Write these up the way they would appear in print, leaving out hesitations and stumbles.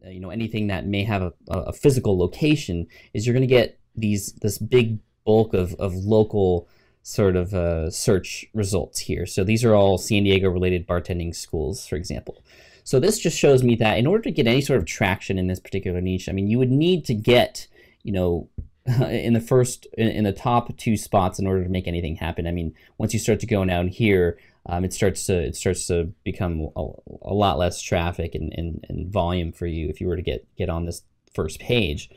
anything that may have a physical location, is you're going to get this big bulk of local sort of search results here. So these are all San Diego related bartending schools, for example. So this just shows me that in order to get any sort of traction in this particular niche, I mean, you would need to get, in the top 2 spots in order to make anything happen. I mean, once you start to go down here, it starts to become a lot less traffic and volume for you if you were to get on this first page.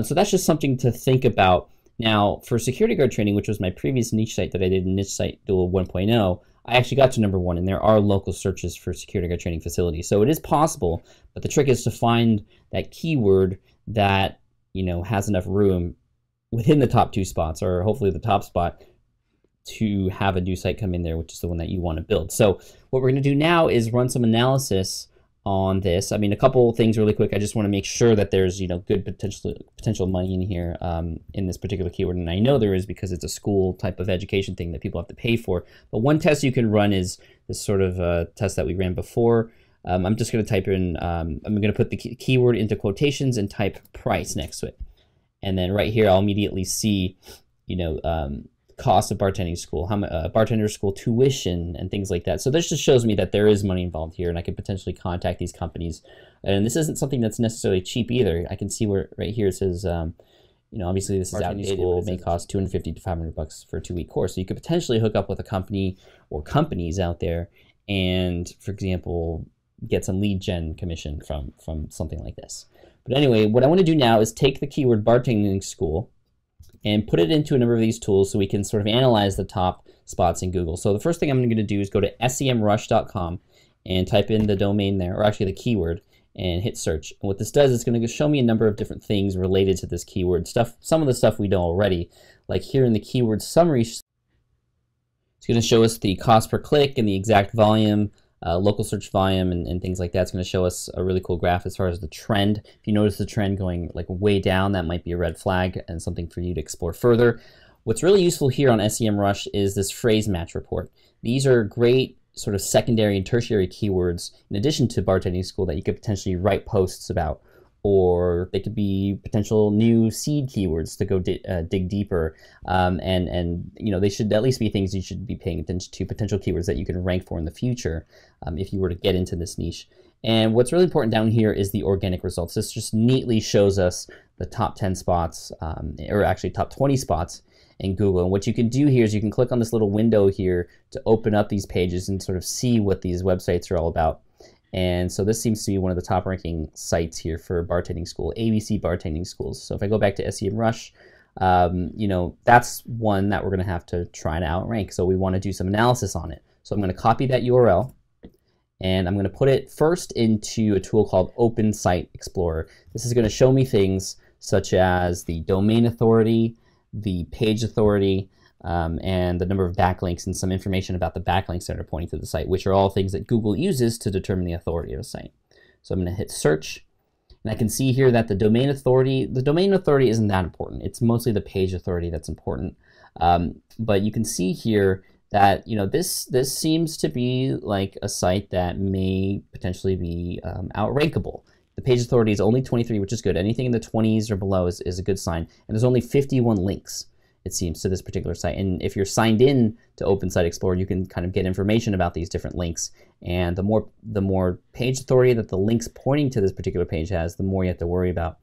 So that's just something to think about. Now, for security guard training, which was my previous niche site that I did in Niche Site Duel 1.0, I actually got to number 1, and there are local searches for security guard training facilities. So it is possible, but the trick is to find that keyword that has enough room within the top 2 spots, or hopefully the top spot, to have a new site come in there, which is the one that you want to build. So what we're going to do now is run some analysis on this. I mean, a couple things really quick. I just want to make sure that there's good potential money in here in this particular keyword, and I know there is because it's a school type of education thing that people have to pay for. But one test you can run is this sort of test that we ran before. I'm just going to type in. I'm going to put the keyword into quotations and type price next to it, and then right here I'll immediately see cost of bartending school, how much bartender school tuition, and things like that. So this just shows me that there is money involved here, and I could potentially contact these companies. And this isn't something that's necessarily cheap either. I can see where right here it says, obviously this is outdated. School may cost $250 to $500 for a 2-week course. So you could potentially hook up with a company or companies out there, and for example, get some lead gen commission from something like this. But anyway, what I want to do now is take the keyword bartending school and put it into a number of these tools so we can sort of analyze the top spots in Google. So the first thing I'm going to do is go to semrush.com and type in the domain there, or actually the keyword, and hit search. And what this does is going to show me a number of different things related to this keyword. Some of the stuff we know already, like here in the keyword summary, it's going to show us the cost per click and the exact volume, local search volume, and things like that. It's going to show us a really cool graph as far as the trend. If you notice the trend going like way down, that might be a red flag and something for you to explore further. What's really useful here on SEMrush is this phrase match report. These are great sort of secondary and tertiary keywords in addition to bartending school that you could potentially write posts about, or they could be potential new seed keywords to go dig deeper, and they should at least be things you should be paying attention to, potential keywords that you can rank for in the future if you were to get into this niche. And what's really important down here is the organic results. This just neatly shows us the top 10 spots, or actually top 20 spots in Google. And what you can do here is you can click on this little window here to open up these pages and sort of see what these websites are all about. And so this seems to be one of the top ranking sites here for bartending school, ABC bartending schools. So if I go back to SEMrush, that's one that we're going to have to try to outrank. So we want to do some analysis on it. So I'm going to copy that URL, and I'm going to put it first into a tool called Open Site Explorer. This is going to show me things such as the domain authority, the page authority, and the number of backlinks and some information about the backlinks that are pointing to the site, which are all things that Google uses to determine the authority of a site. So I'm going to hit search, and I can see here that the domain authority isn't that important. It's mostly the page authority that's important. But you can see here that this seems to be like a site that may potentially be outrankable. The page authority is only 23, which is good. Anything in the 20s or below is a good sign. And there's only 51 links, it seems, to this particular site. And if you're signed in to Open Site Explorer, you can kind of get information about these different links. And the more page authority that the links pointing to this particular page has, the more you have to worry about.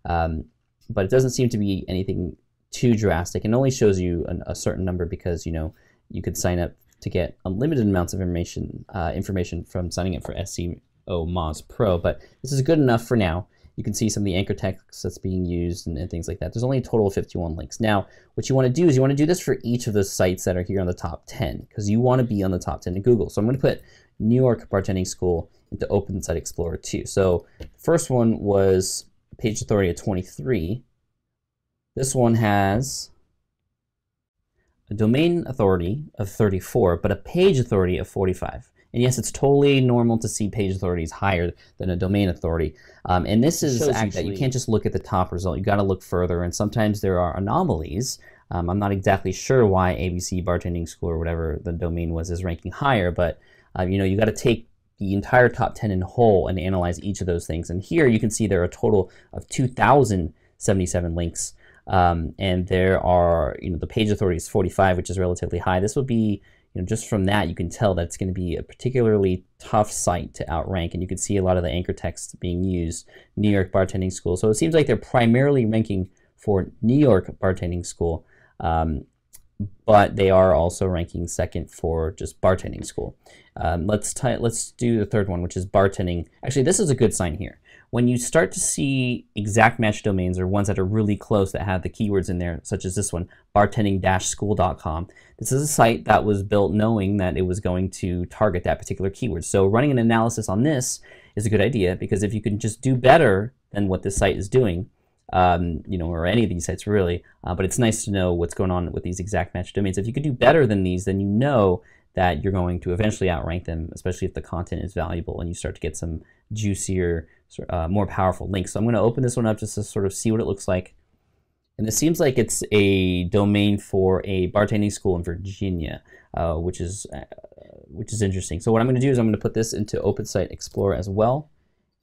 But it doesn't seem to be anything too drastic. It only shows you a certain number because you could sign up to get unlimited amounts of information from signing up for SEO Moz Pro. But this is good enough for now. You can see some of the anchor text that's being used and things like that. There's only a total of 51 links. Now, what you want to do is you want to do this for each of the sites that are here on the top 10, because you want to be on the top 10 in Google. So I'm going to put New York Bartending School into Open Site Explorer 2. So the first one was page authority of 23. This one has a domain authority of 34, but a page authority of 45. And yes, it's totally normal to see page authorities higher than a domain authority. And this is that you can't just look at the top result. You got to look further, and sometimes there are anomalies. I'm not exactly sure why ABC Bartending School or whatever the domain was is ranking higher, but you got to take the entire top 10 in whole and analyze each of those things. And here you can see there are a total of 2,077 links. And there are, the page authority is 45, which is relatively high. This would be, just from that, you can tell that it's going to be a particularly tough site to outrank. And you can see a lot of the anchor text being used, New York Bartending School. So it seems like they're primarily ranking for New York Bartending School, but they are also ranking second for just bartending school. Let's do the third one, which is bartending. Actually, this is a good sign here. When you start to see exact match domains or ones that are really close that have the keywords in there, such as this one, bartending-school.com, this is a site that was built knowing that it was going to target that particular keyword. So running an analysis on this is a good idea, because if you can just do better than what this site is doing, or any of these sites really, but it's nice to know what's going on with these exact match domains. If you could do better than these, then you know that you're going to eventually outrank them, especially if the content is valuable and you start to get some juicier, more powerful links. So I'm going to open this one up just to sort of see what it looks like. And it seems like it's a domain for a bartending school in Virginia, which is interesting. So what I'm going to do is I'm going to put this into Open Site Explorer as well,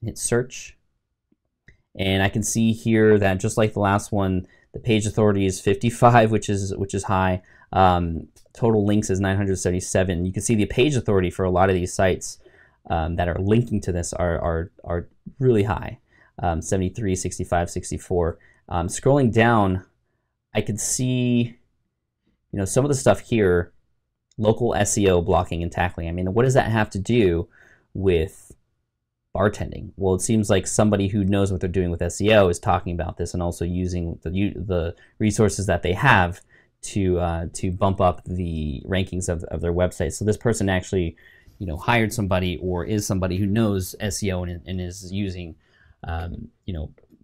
hit search. And I can see here that just like the last one, the page authority is 55, which is high. Total links is 977. You can see the page authority for a lot of these sites that are linking to this are really high, 73, 65, 64. Scrolling down, I can see, some of the stuff here, local SEO blocking and tackling. I mean, what does that have to do with bartending? Well, it seems like somebody who knows what they're doing with SEO is talking about this and also using the resources that they have to bump up the rankings of their website. So this person actually, hired somebody or is somebody who knows SEO and is using,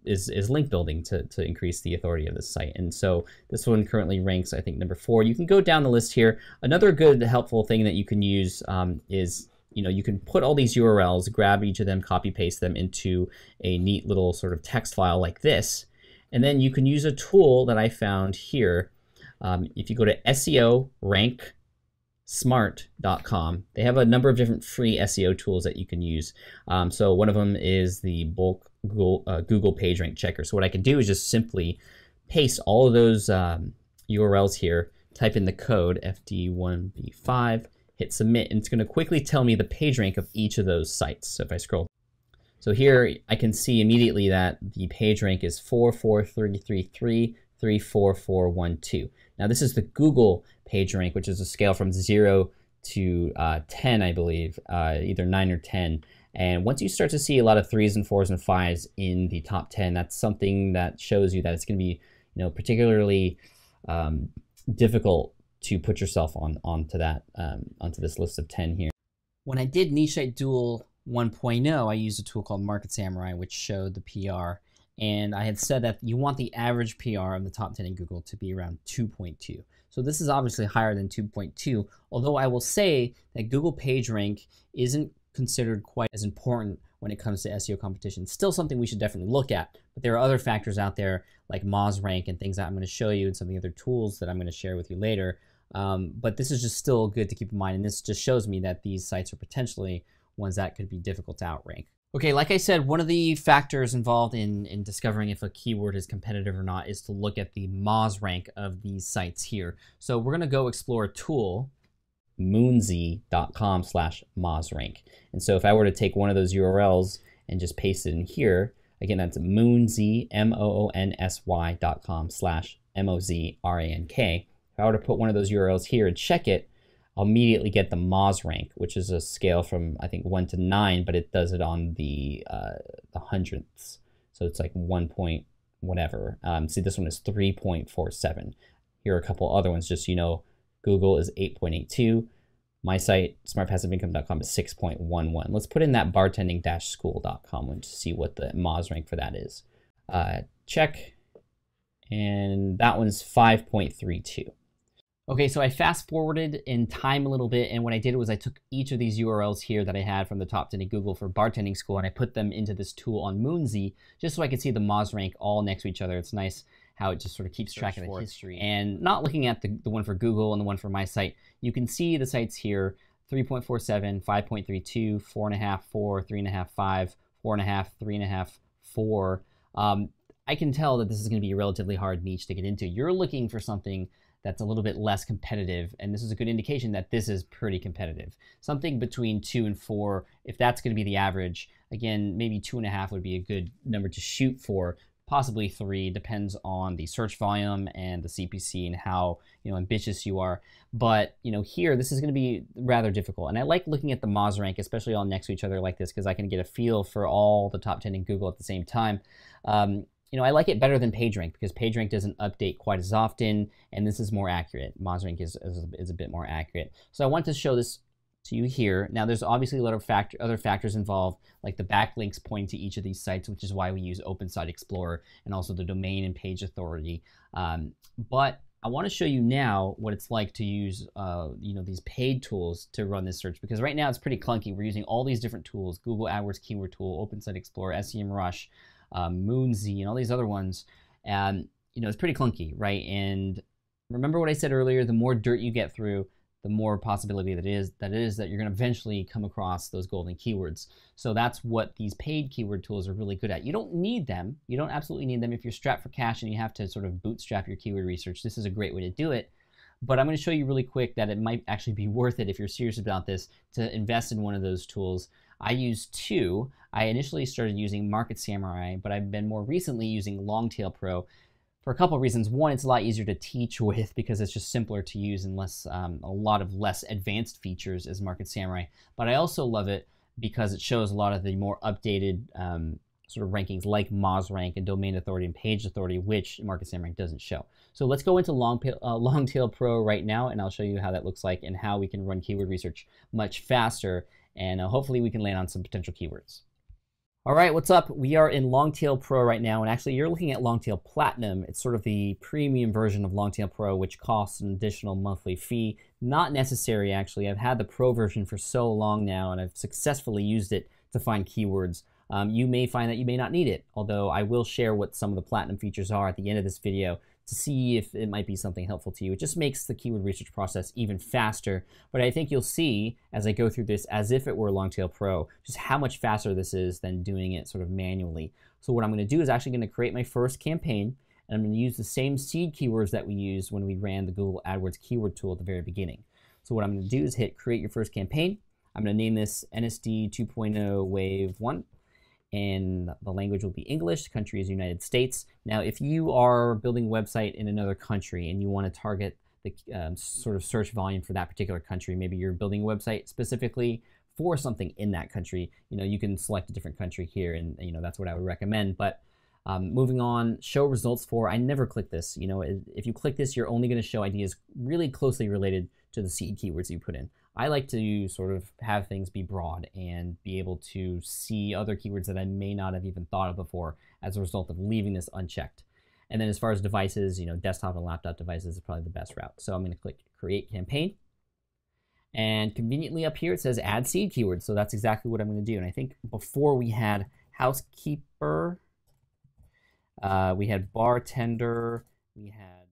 is link building to increase the authority of the site. And so this one currently ranks, I think, number 4. You can go down the list here. Another good, helpful thing that you can use is, you can put all these URLs, grab each of them, copy paste them into a neat little sort of text file like this. And then you can use a tool that I found here. If you go to SEOranksmart.com, they have a number of different free SEO tools that you can use. So one of them is the bulk Google PageRank checker. So what I can do is just simply paste all of those URLs here, type in the code FD1B5, hit submit, and it's going to quickly tell me the page rank of each of those sites. So if I scroll, so here I can see immediately that the page rank is 44333 34412. Now this is the Google page rank, which is a scale from 0 to 10, I believe, either 9 or 10. And once you start to see a lot of 3s and 4s and 5s in the top 10, that's something that shows you that it's going to be, particularly difficult to put yourself onto this list of 10 here. When I did Niche Site Duel 1.0, I used a tool called Market Samurai, which showed the PR. And I had said that you want the average PR of the top 10 in Google to be around 2.2. So this is obviously higher than 2.2, although I will say that Google PageRank isn't considered quite as important when it comes to SEO competition. Still something we should definitely look at, but there are other factors out there like MozRank and things that I'm going to show you and some of the other tools that I'm going to share with you later. But this is just still good to keep in mind, and this just shows me that these sites are potentially ones that could be difficult to outrank. Okay, like I said, one of the factors involved in discovering if a keyword is competitive or not is to look at the Moz rank of these sites here. So we're going to go explore a tool, moonsy.com/MozRank. And so if I were to take one of those URLs and just paste it in here, again, that's moonsy, moonsy.com/MozRank. If I were to put one of those URLs here and check it, I'll immediately get the Moz rank, which is a scale from, I think, 1 to 9, but it does it on the hundredths. So it's like 1 point whatever. See, this one is 3.47. Here are a couple other ones, just so you know. Google is 8.82. My site, smartpassiveincome.com, is 6.11. Let's put in that bartending-school.com one to see what the Moz rank for that is. Check, and that one's 5.32. Okay, so I fast forwarded in time a little bit, and what I did was I took each of these URLs here that I had from the top 10 in Google for bartending school, and I put them into this tool on Moonsy, just so I could see the Moz rank all next to each other. It's nice how it just sort of keeps track of the history. And not looking at the one for Google and the one for my site, you can see the sites here 3.47, 5.32, 4.5, 4, 3.5, 5, 4.5, 3.5, 4. I can tell that this is going to be a relatively hard niche to get into. You're looking for something that's a little bit less competitive, and this is a good indication that this is pretty competitive. Something between 2 and 4, if that's going to be the average, again, maybe 2.5 would be a good number to shoot for. Possibly 3, depends on the search volume and the CPC and how ambitious you are. But here, this is going to be rather difficult. And I like looking at the Moz rank, especially all next to each other like this, because I can get a feel for all the top 10 in Google at the same time. I like it better than PageRank because PageRank doesn't update quite as often, and this is more accurate. MozRank is a bit more accurate. So I want to show this to you here. Now, there's obviously a lot of other factors involved, like the backlinks pointing to each of these sites, which is why we use Open Site Explorer, and also the domain and page authority. But I want to show you now what it's like to use these paid tools to run this search, because right now it's pretty clunky. We're using all these different tools: Google AdWords Keyword Tool, Open Site Explorer, SEMrush, Moonzy, and all these other ones. And it's pretty clunky, right? And remember what I said earlier: the more dirt you get through, the more possibility that is that you're going to eventually come across those golden keywords. So that's what these paid keyword tools are really good at. You don't need them. You don't absolutely need them if you're strapped for cash and you have to sort of bootstrap your keyword research. This is a great way to do it. But I'm going to show you really quick that it might actually be worth it if you're serious about this to invest in one of those tools. I use 2. I initially started using Market Samurai, but I've been more recently using Longtail Pro for a couple of reasons. One, it's a lot easier to teach with because it's just simpler to use and a lot of less advanced features as Market Samurai. But I also love it because it shows a lot of the more updated sort of rankings like MozRank and Domain Authority and Page Authority, which Market Samurai doesn't show. So let's go into Longtail Pro right now, and I'll show you how that looks like and how we can run keyword research much faster, and hopefully we can land on some potential keywords. All right, what's up? We are in Longtail Pro right now, and actually you're looking at Longtail Platinum. It's sort of the premium version of Longtail Pro, which costs an additional monthly fee. Not necessary, actually. I've had the Pro version for so long now, and I've successfully used it to find keywords. You may find that you may not need it, although I will share what some of the Platinum features are at the end of this video to see if it might be something helpful to you. It just makes the keyword research process even faster, but I think you'll see as I go through this as if it were Longtail Pro, just how much faster this is than doing it sort of manually. So what I'm going to do is actually going to create my first campaign, and I'm going to use the same seed keywords that we used when we ran the Google AdWords keyword tool at the very beginning. So what I'm going to do is hit create your first campaign. I'm going to name this NSD 2.0 Wave 1. And the language will be English. The country is United States. Now, if you are building a website in another country and you want to target the sort of search volume for that particular country, maybe you're building a website specifically for something in that country, you can select a different country here, and that's what I would recommend. But moving on, show results for, I never click this. If you click this, you're only going to show ideas really closely related to the seed keywords you put in. I like to sort of have things be broad and be able to see other keywords that I may not have even thought of before as a result of leaving this unchecked. And then as far as devices, desktop and laptop devices is probably the best route. So I'm going to click Create Campaign. And conveniently up here it says Add Seed Keywords. So that's exactly what I'm going to do. And I think before we had housekeeper, we had bartender, we had